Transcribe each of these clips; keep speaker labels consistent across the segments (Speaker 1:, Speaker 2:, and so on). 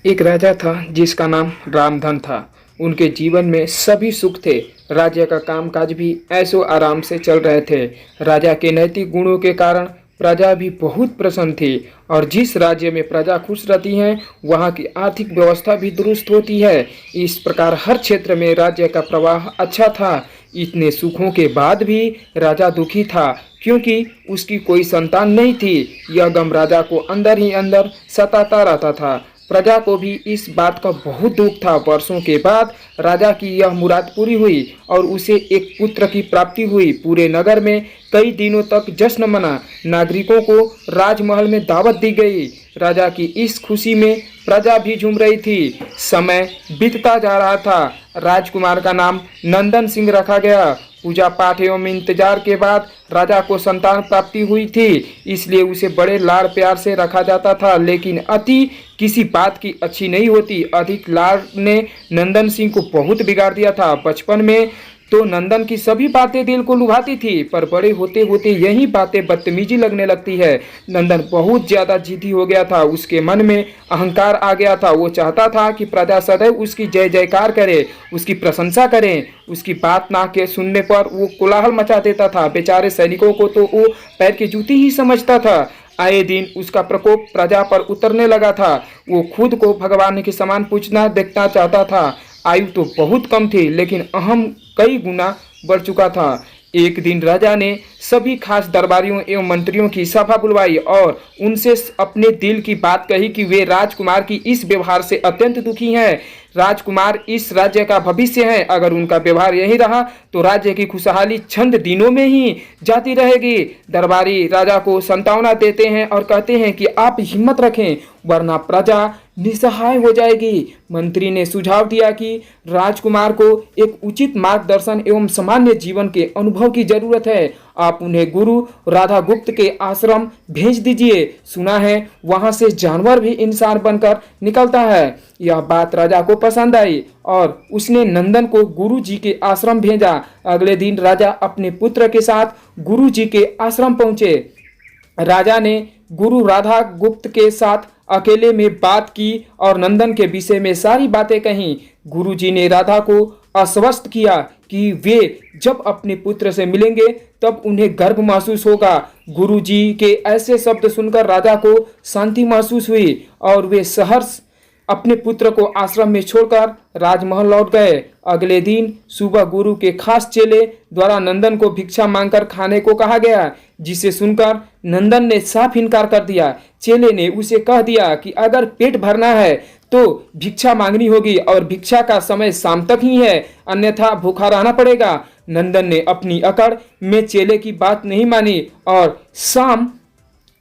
Speaker 1: एक राजा था जिसका नाम रामधन था। उनके जीवन में सभी सुख थे। राज्य का कामकाज भी ऐशो आराम से चल रहे थे। राजा के नैतिक गुणों के कारण प्रजा भी बहुत प्रसन्न थी और जिस राज्य में प्रजा खुश रहती है वहाँ की आर्थिक व्यवस्था भी दुरुस्त होती है। इस प्रकार हर क्षेत्र में राज्य का प्रवाह अच्छा था। इतने सुखों के बाद भी राजा दुखी था क्योंकि उसकी कोई संतान नहीं थी। यह गम राजा को अंदर ही अंदर सताता रहता था। प्रजा को भी इस बात का बहुत दुख था। वर्षों के बाद राजा की यह मुराद पूरी हुई और उसे एक पुत्र की प्राप्ति हुई। पूरे नगर में कई दिनों तक जश्न मना। नागरिकों को राजमहल में दावत दी गई। राजा की इस खुशी में प्रजा भी झूम रही थी। समय बीतता जा रहा था। राजकुमार का नाम नंदन सिंह रखा गया। पूजा पाठ एवं इंतजार के बाद राजा को संतान प्राप्ति हुई थी, इसलिए उसे बड़े लाड़ प्यार से रखा जाता था। लेकिन अति किसी बात की अच्छी नहीं होती। अधिक लाड़ ने नंदन सिंह को बहुत बिगाड़ दिया था। बचपन में तो नंदन की सभी बातें दिल को लुभाती थी, पर बड़े होते होते यही बातें बदतमीजी लगने लगती है। नंदन बहुत ज्यादा जिद्दी हो गया था। उसके मन में अहंकार आ गया था। वो चाहता था कि प्रजा सदैव उसकी जय जयकार करे, उसकी प्रशंसा करें। उसकी बात ना के सुनने पर वो कोलाहल मचा देता था। बेचारे सैनिकों को तो वो पैर की जूती ही समझता था। आए दिन उसका प्रकोप प्रजा पर उतरने लगा था। वो खुद को भगवान के समान पूजना देखना चाहता था। आयु तो बहुत कम थी लेकिन अहम कई गुना बढ़ चुका था। एक दिन राजा ने सभी खास दरबारियों एवं मंत्रियों की सभा बुलवाई और उनसे अपने दिल की बात कही कि वे राजकुमार की इस व्यवहार से अत्यंत दुखी हैं। राजकुमार इस राज्य का भविष्य है। अगर उनका व्यवहार यही रहा तो राज्य की खुशहाली चंद दिनों में ही जाती रहेगी। दरबारी राजा को सांत्वना देते हैं और कहते हैं कि आप हिम्मत रखें वरना प्रजा निसहाय हो जाएगी। मंत्री ने सुझाव दिया कि राजकुमार को एक उचित मार्गदर्शन एवं सामान्य जीवन के अनुभव की जरूरत है। आप उन्हें गुरु राधा गुप्त के आश्रम भेज दीजिए। सुना है वहां से जानवर भी इंसान बनकर निकलता है। यह बात राजा को पसंद आई और उसने नंदन को गुरु जी के आश्रम भेजा। अगले दिन राजा अपने पुत्र के साथ गुरु जी के आश्रम पहुंचे। राजा ने गुरु राधा गुप्त के साथ अकेले में बात की और नंदन के विषय में सारी बातें कहीं। गुरुजी ने राधा को आश्वस्त किया कि वे जब अपने पुत्र से मिलेंगे तब उन्हें गर्व महसूस होगा। गुरुजी के ऐसे शब्द सुनकर राजा को शांति महसूस हुई और वे सहर्ष अपने पुत्र को आश्रम में छोड़कर राजमहल लौट गए। अगले दिन सुबह गुरु के खास चेले द्वारा नंदन को भिक्षा मांगकर खाने को कहा गया, जिसे सुनकर नंदन ने साफ इनकार कर दिया। चेले ने उसे कह दिया कि अगर पेट भरना है तो भिक्षा मांगनी होगी और भिक्षा का समय शाम तक ही है, अन्यथा भूखा रहना पड़ेगा। नंदन ने अपनी अकड़ में चेले की बात नहीं मानी और शाम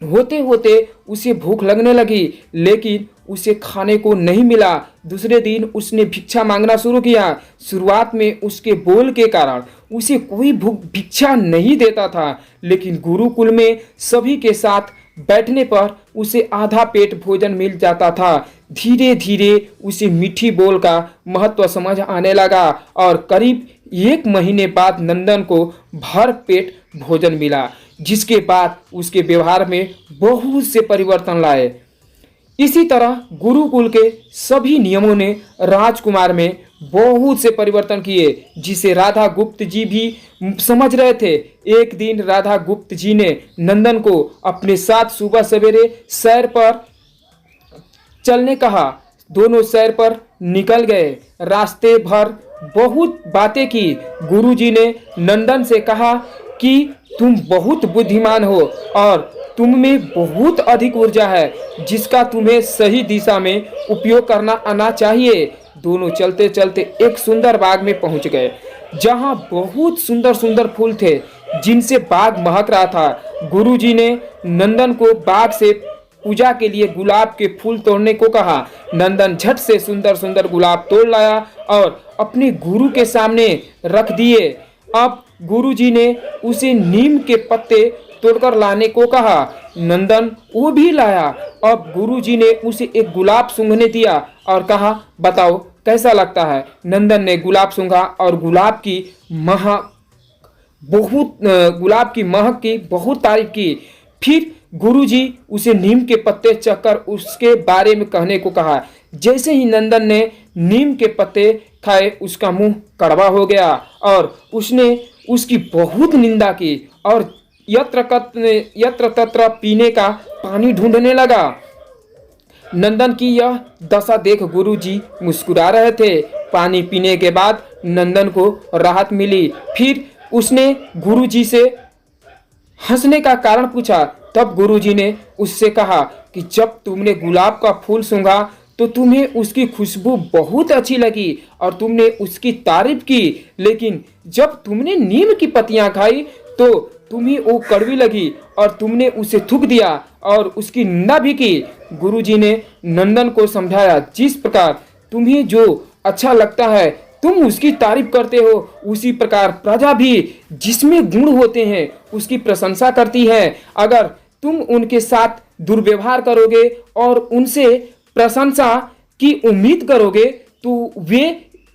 Speaker 1: होते होते उसे भूख लगने लगी, लेकिन उसे खाने को नहीं मिला। दूसरे दिन उसने भिक्षा मांगना शुरू किया। शुरुआत में उसके बोल के कारण उसे कोई भिक्षा नहीं देता था, लेकिन गुरुकुल में सभी के साथ बैठने पर उसे आधा पेट भोजन मिल जाता था। धीरे धीरे उसे मीठी बोल का महत्व समझ आने लगा और करीब 1 महीने बाद नंदन को भर पेट भोजन मिला, जिसके बाद उसके व्यवहार में बहुत से परिवर्तन लाए। इसी तरह गुरुकुल के सभी नियमों ने राजकुमार में बहुत से परिवर्तन किए, जिसे राधा गुप्त जी भी समझ रहे थे। एक दिन राधा गुप्त जी ने नंदन को अपने साथ सुबह सवेरे सैर पर चलने कहा। दोनों सैर पर निकल गए। रास्ते भर बहुत बातें की। गुरुजी ने नंदन से कहा कि तुम बहुत बुद्धिमान हो और तुम में बहुत अधिक ऊर्जा है, जिसका तुम्हें सही दिशा में उपयोग करना आना चाहिए। दोनों चलते चलते एक सुंदर बाग में पहुंच गए, जहां बहुत सुंदर सुंदर फूल थे, जिनसे बाग महक रहा था। गुरुजी ने नंदन को बाग से पूजा के लिए गुलाब के फूल तोड़ने को कहा। नंदन झट से सुंदर सुंदर गुलाब तोड़ लाया और अपने गुरु के सामने रख दिए। अब गुरुजी ने उसे नीम के पत्ते तोड़कर लाने को कहा। नंदन वो भी लाया। अब गुरुजी ने उसे एक गुलाब सूंघने दिया और कहा, बताओ कैसा लगता है। नंदन ने गुलाब सूंघा और गुलाब की महक की बहुत तारीफ की। फिर गुरुजी उसे नीम के पत्ते चखकर उसके बारे में कहने को कहा। जैसे ही नंदन ने नीम के पत्ते खाए उसका मुंह कड़वा हो गया और उसने उसकी बहुत निंदा की और यत्र तत्र पीने का पानी ढूंढने लगा। नंदन की यह दशा देख गुरुजी मुस्कुरा रहे थे। पानी पीने के बाद नंदन को राहत मिली। फिर उसने गुरुजी से हंसने का कारण पूछा। तब गुरुजी ने उससे कहा कि जब तुमने गुलाब का फूल सूंघा तो तुम्हें उसकी खुशबू बहुत अच्छी लगी और तुमने उसकी तारीफ की, लेकिन जब तुमने नीम की पत्तियां खाई तो तुम्हें वो कड़वी लगी और तुमने उसे थूक दिया और उसकी निंदा भी की। गुरुजी ने नंदन को समझाया, जिस प्रकार तुम्हें जो अच्छा लगता है तुम उसकी तारीफ करते हो, उसी प्रकार प्रजा भी जिसमें गुण होते हैं उसकी प्रशंसा करती है। अगर तुम उनके साथ दुर्व्यवहार करोगे और उनसे प्रशंसा की उम्मीद करोगे तो वे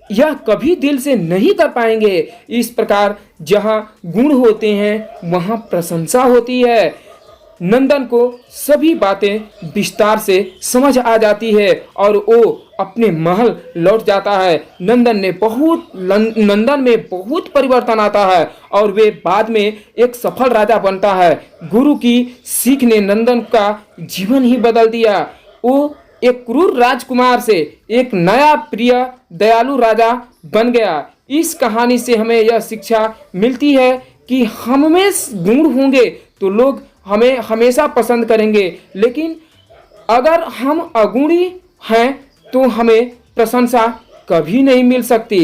Speaker 1: यह कभी दिल से नहीं कर पाएंगे। इस प्रकार जहाँ गुण होते हैं वहाँ प्रशंसा होती है। नंदन को सभी बातें विस्तार से समझ आ जाती है और वो अपने महल लौट जाता है। नंदन में बहुत परिवर्तन आता है और वे बाद में एक सफल राजा बनता है। गुरु की सीख ने नंदन का जीवन ही बदल दिया। वो एक क्रूर राजकुमार से एक नया प्रिय दयालु राजा बन गया। इस कहानी से हमें यह शिक्षा मिलती है कि हम में गुण होंगे तो लोग हमें हमेशा पसंद करेंगे, लेकिन अगर हम अगुणी हैं तो हमें प्रशंसा कभी नहीं मिल सकती।